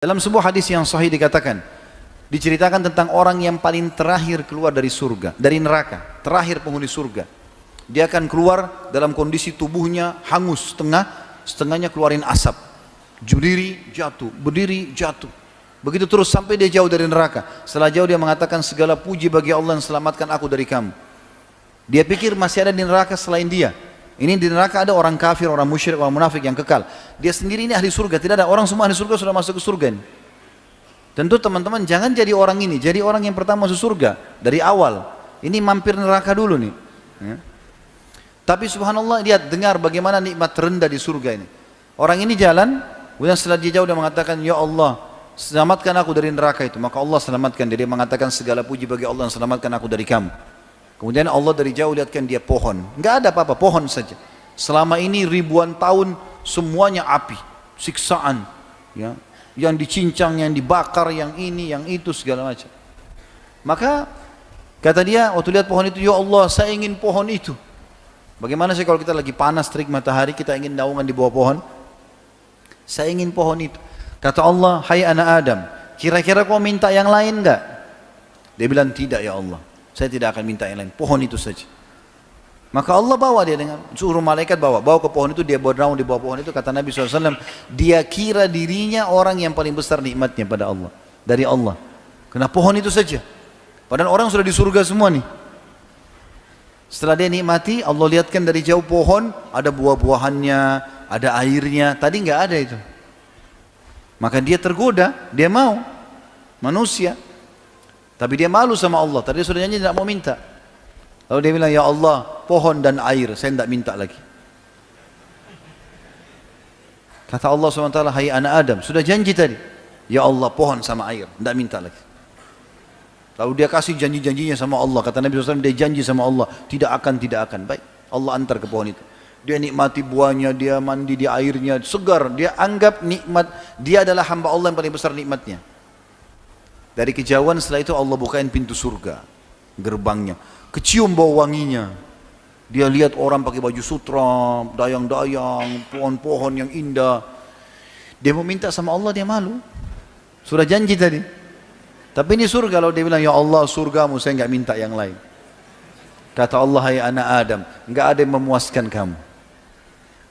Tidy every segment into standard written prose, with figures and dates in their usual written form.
Dalam sebuah hadis yang sahih dikatakan, diceritakan tentang orang yang paling terakhir keluar dari surga, dari neraka, terakhir penghuni surga. Dia akan keluar dalam kondisi tubuhnya hangus setengah, setengahnya keluarin asap. Berdiri, jatuh, berdiri, jatuh. Begitu terus sampai dia jauh dari neraka. Setelah jauh dia mengatakan, segala puji bagi Allah yang selamatkan aku dari kamu. Dia pikir masih ada di neraka selain dia. Ini di neraka ada orang kafir, orang musyrik, orang munafik yang kekal. Dia sendiri ini ahli surga, tidak ada orang semua ahli surga sudah masuk ke surga ini. Tentu teman-teman jangan jadi orang ini, jadi orang yang pertama masuk surga dari awal. Ini mampir neraka dulu nih. Ya. Tapi subhanallah lihat dengar bagaimana nikmat terendah di surga ini. Orang ini jalan, kemudian setelah dia jauh dia mengatakan, ya Allah, selamatkan aku dari neraka itu. Maka Allah selamatkan dia, dia mengatakan segala puji bagi Allah yang selamatkan aku dari kamu. Kemudian Allah dari jauh lihatkan dia pohon, nggak ada apa-apa, pohon saja. Selama ini ribuan tahun semuanya api, siksaan, ya, yang dicincang, yang dibakar, yang ini, yang itu segala macam. Maka kata dia waktu lihat pohon itu, ya Allah saya ingin pohon itu. Bagaimana sih kalau kita lagi panas terik matahari, kita ingin naungan di bawah pohon? Saya ingin pohon itu. Kata Allah, hai anak Adam, kira-kira kau minta yang lain enggak? Dia bilang tidak ya Allah, saya tidak akan minta yang lain, pohon itu saja. Maka Allah bawa dia dengan suruh malaikat bawa ke pohon itu, dia bernaung di bawah pohon itu. Kata Nabi SAW, dia kira dirinya orang yang paling besar nikmatnya pada Allah, dari Allah, karena pohon itu saja. Padahal orang sudah di surga semua nih. Setelah dia nikmati, Allah lihatkan dari jauh pohon, ada buah-buahannya, ada airnya, tadi nggak ada itu. Maka dia tergoda, dia mau, manusia. Tapi dia malu sama Allah, tadi sudah janji tidak mau minta. Lalu dia bilang, ya Allah, pohon dan air, saya tidak minta lagi. Kata Allah SWT, hai anak Adam, sudah janji tadi. Ya Allah, pohon sama air, tidak minta lagi. Lalu dia kasih janji-janjinya sama Allah. Kata Nabi SAW, dia janji sama Allah, tidak akan. Baik, Allah antar ke pohon itu. Dia nikmati buahnya, dia mandi di airnya, segar. Dia anggap nikmat, dia adalah hamba Allah yang paling besar nikmatnya. Dari kejauhan setelah itu Allah bukain pintu surga, gerbangnya, kecium bau wanginya. Dia lihat orang pakai baju sutra, dayang-dayang, pohon-pohon yang indah. Dia mau minta sama Allah, dia malu. Sudah janji tadi. Tapi ini surga, kalau dia bilang, ya Allah surgamu, saya enggak minta yang lain. Kata Allah, hai anak Adam, enggak ada yang memuaskan kamu.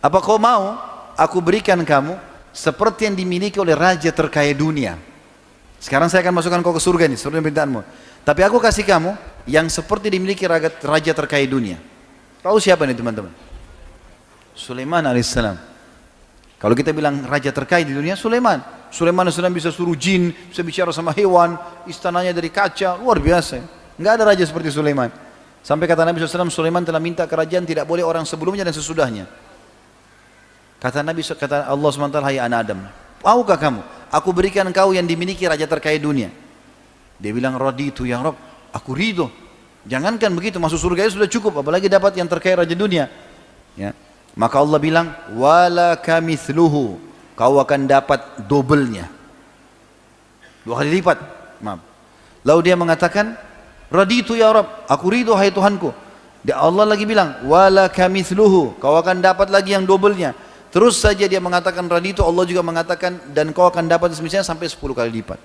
Apa kau mau aku berikan kamu seperti yang dimiliki oleh raja terkaya dunia? Sekarang saya akan masukkan kau ke surga ini, seperti permintaanmu. Tapi aku kasih kamu yang seperti dimiliki raja terkaya dunia. Tahu siapa ini teman-teman? Sulaiman alaihissalam. Kalau kita bilang raja terkaya di dunia, Sulaiman. Sulaiman alaihissalam bisa suruh jin, bisa bicara sama hewan, istananya dari kaca, luar biasa. Enggak ada raja seperti Sulaiman. Sampai kata Nabi SAW, Sulaiman telah minta kerajaan tidak boleh orang sebelumnya dan sesudahnya. Kata Allah SWT, hai anak Adam, maukah kamu? Aku berikan kau yang dimiliki raja terkaya dunia. Dia bilang, raditu ya Rabb, aku ridho. Jangankan begitu, masuk surga itu sudah cukup, apalagi dapat yang terkaya raja dunia. Ya. Maka Allah bilang, wala kamithluhu, kau akan dapat dobelnya. 2 kali lipat. Maaf. Lalu dia mengatakan, raditu ya Rabb, aku ridho hai Tuhanku. Dia Allah lagi bilang, wala kamithluhu, kau akan dapat lagi yang dobelnya. Terus saja dia mengatakan raditu, Allah juga mengatakan dan kau akan dapat semisalnya sampai 10 kali lipat.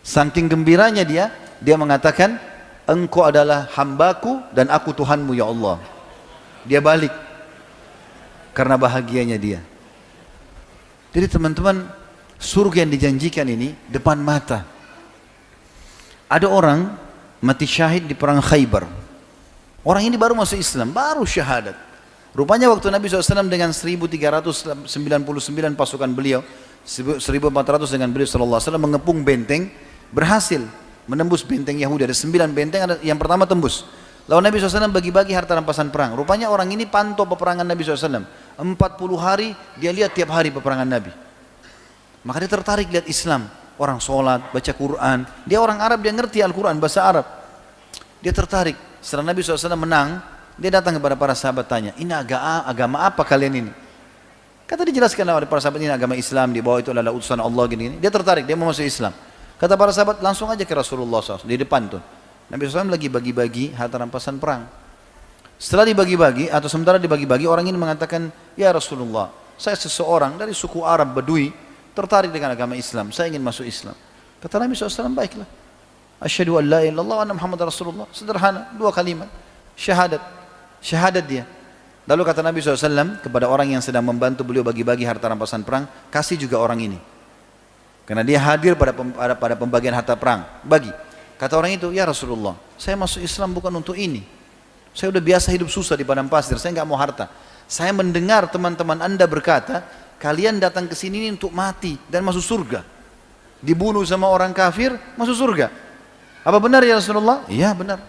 Saking gembiranya dia mengatakan, engkau adalah hambaku dan aku Tuhanmu ya Allah. Dia balik karena bahagianya dia. Jadi teman-teman, surga yang dijanjikan ini depan mata. Ada orang mati syahid di perang Khaybar. Orang ini baru masuk Islam, baru syahadat. Rupanya waktu Nabi SAW dengan 1399 pasukan beliau, 1400 dengan beliau SAW mengepung benteng, berhasil menembus benteng Yahudi. Ada 9 benteng, ada yang pertama tembus. Lalu Nabi SAW bagi-bagi harta rampasan perang. Rupanya orang ini pantau peperangan Nabi SAW. 40 hari dia lihat tiap hari peperangan Nabi. Maka dia tertarik lihat Islam. Orang sholat, baca Quran. Dia orang Arab, dia ngerti Al-Quran, bahasa Arab. Dia tertarik. Setelah Nabi SAW menang, dia datang kepada para sahabat tanya, ini agama apa kalian ini? Kata dijelaskan oleh para sahabat, ini agama Islam, di bawah itu adalah utusan Allah gini-gini. Dia tertarik, dia mau masuk Islam. Kata para sahabat, langsung aja ke Rasulullah SAW, di depan tuh. Nabi SAW lagi bagi-bagi harta rampasan perang. Setelah dibagi-bagi, atau sementara dibagi-bagi, orang ini mengatakan, ya Rasulullah, saya seseorang dari suku Arab Badui, tertarik dengan agama Islam, saya ingin masuk Islam. Kata Nabi SAW, baiklah. Asyhadu an la ilaha illallah wa anna Muhammad Rasulullah. Sederhana, 2 kalimat. Syahadat. Syahadat dia. Lalu kata Nabi SAW kepada orang yang sedang membantu beliau bagi-bagi harta rampasan perang, kasih juga orang ini. Karena dia hadir pada pembagian harta perang. Bagi. Kata orang itu, ya Rasulullah, saya masuk Islam bukan untuk ini. Saya udah biasa hidup susah di padang pasir, saya nggak mau harta. Saya mendengar teman-teman Anda berkata, kalian datang ke sini untuk mati dan masuk surga. Dibunuh sama orang kafir, masuk surga. Apa benar ya Rasulullah? Iya benar.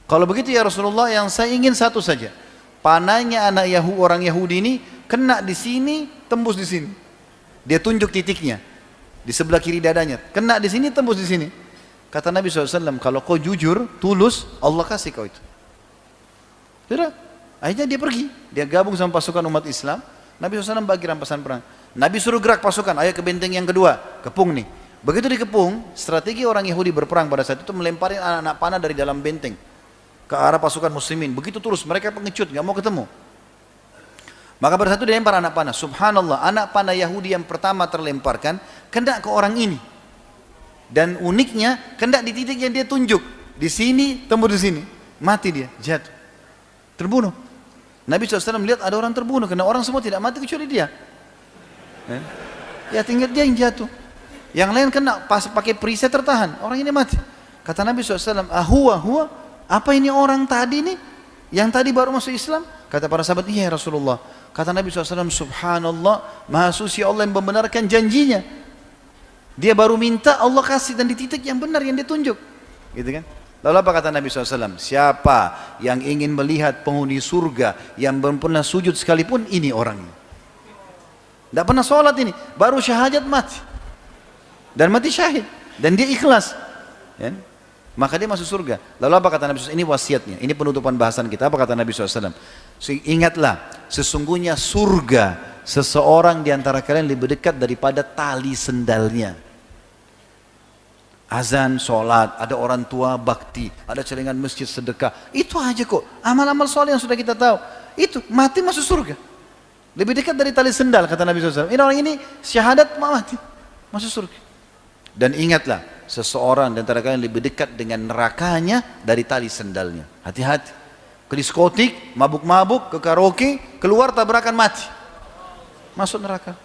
Kalau begitu ya Rasulullah, yang saya ingin satu saja. Panahnya orang Yahudi ini kena di sini, tembus di sini. Dia tunjuk titiknya di sebelah kiri dadanya. Kena di sini, tembus di sini. Kata Nabi SAW, kalau kau jujur, tulus, Allah kasih kau itu. Sudah. Akhirnya dia pergi. Dia gabung sama pasukan umat Islam. Nabi SAW bagi rampasan perang. Nabi suruh gerak pasukan, ayo ke benteng yang kedua. Kepung nih. Begitu dikepung, strategi orang Yahudi berperang pada saat itu melemparin anak-anak panah dari dalam benteng ke arah pasukan muslimin. Begitu terus, mereka pengecut, nggak mau ketemu. Maka pada saat itu dilempar anak panah. Subhanallah, anak panah Yahudi yang pertama terlemparkan kena ke orang ini. Dan uniknya, kena di titik yang dia tunjuk. Di sini, tembus di sini. Mati dia, jatuh. Terbunuh. Nabi SAW melihat ada orang terbunuh, karena orang semua tidak mati kecuali dia. Ya tinggal dia yang jatuh. Yang lain kena pas pakai perisai tertahan. Orang ini mati. Kata Nabi SAW, huwa, apa ini orang tadi nih? Yang tadi baru masuk Islam? Kata para sahabat, iya Rasulullah. Kata Nabi SAW, subhanallah, maha suci Allah yang membenarkan janjinya. Dia baru minta, Allah kasih, dan di titik yang benar yang ditunjuk. Gitu kan? Lalu apa kata Nabi SAW? Siapa yang ingin melihat penghuni surga yang belum pernah sujud sekalipun, ini orangnya. Tidak pernah sholat ini, baru syahadat mati. Dan mati syahid. Dan dia ikhlas. Ya? Maka dia masuk surga. Lalu apa kata Nabi SAW? Ini wasiatnya, ini penutupan bahasan kita. Apa kata Nabi SAW? Ingatlah, sesungguhnya surga seseorang di antara kalian lebih dekat daripada tali sendalnya. Azan, sholat, ada orang tua bakti, ada celengan masjid sedekah. Itu aja kok, amal-amal soleh yang sudah kita tahu. Itu, mati masuk surga. Lebih dekat dari tali sendal, kata Nabi SAW. Ini orang ini syahadat mati, masuk surga. Dan ingatlah, seseorang di antara kalian lebih dekat dengan nerakanya dari tali sendalnya. Hati-hati. Ke diskotik, mabuk-mabuk, ke karaoke, keluar tabrakan mati. Masuk neraka.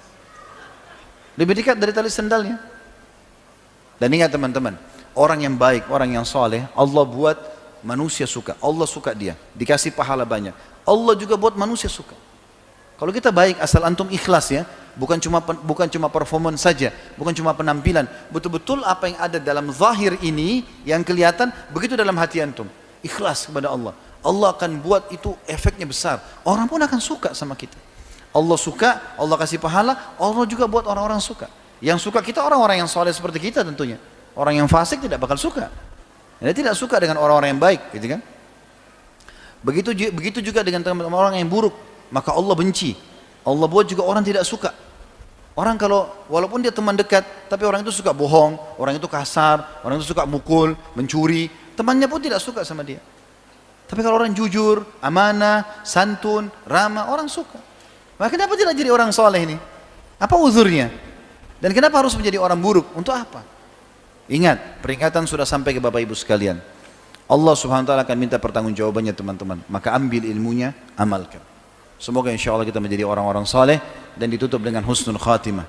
Lebih dekat dari tali sendalnya. Dan ingat teman-teman, orang yang baik, orang yang soleh, Allah buat manusia suka. Allah suka dia, dikasih pahala banyak. Allah juga buat manusia suka. Kalau kita baik, asal antum ikhlas ya, bukan cuma performance saja, bukan cuma penampilan, betul-betul apa yang ada dalam zahir ini yang kelihatan, begitu dalam hati antum. Ikhlas kepada Allah. Allah akan buat itu efeknya besar. Orang pun akan suka sama kita. Allah suka, Allah kasih pahala, Allah juga buat orang-orang suka. Yang suka kita orang-orang yang soleh seperti kita tentunya. Orang yang fasik tidak bakal suka. Dia tidak suka dengan orang-orang yang baik, gitu kan? Begitu juga dengan teman-teman orang yang buruk, maka Allah benci. Allah buat juga orang tidak suka. Orang kalau walaupun dia teman dekat, tapi orang itu suka bohong, orang itu kasar, orang itu suka mukul, mencuri, temannya pun tidak suka sama dia. Tapi kalau orang jujur, amanah, santun, ramah, orang suka. Maka kenapa tidak jadi orang soleh ini? Apa uzurnya? Dan kenapa harus menjadi orang buruk? Untuk apa? Ingat, peringatan sudah sampai ke Bapak Ibu sekalian. Allah Subhanahu wa taala akan minta pertanggungjawabannya teman-teman. Maka ambil ilmunya, amalkan. Semoga insya Allah kita menjadi orang-orang saleh dan ditutup dengan husnul khatimah.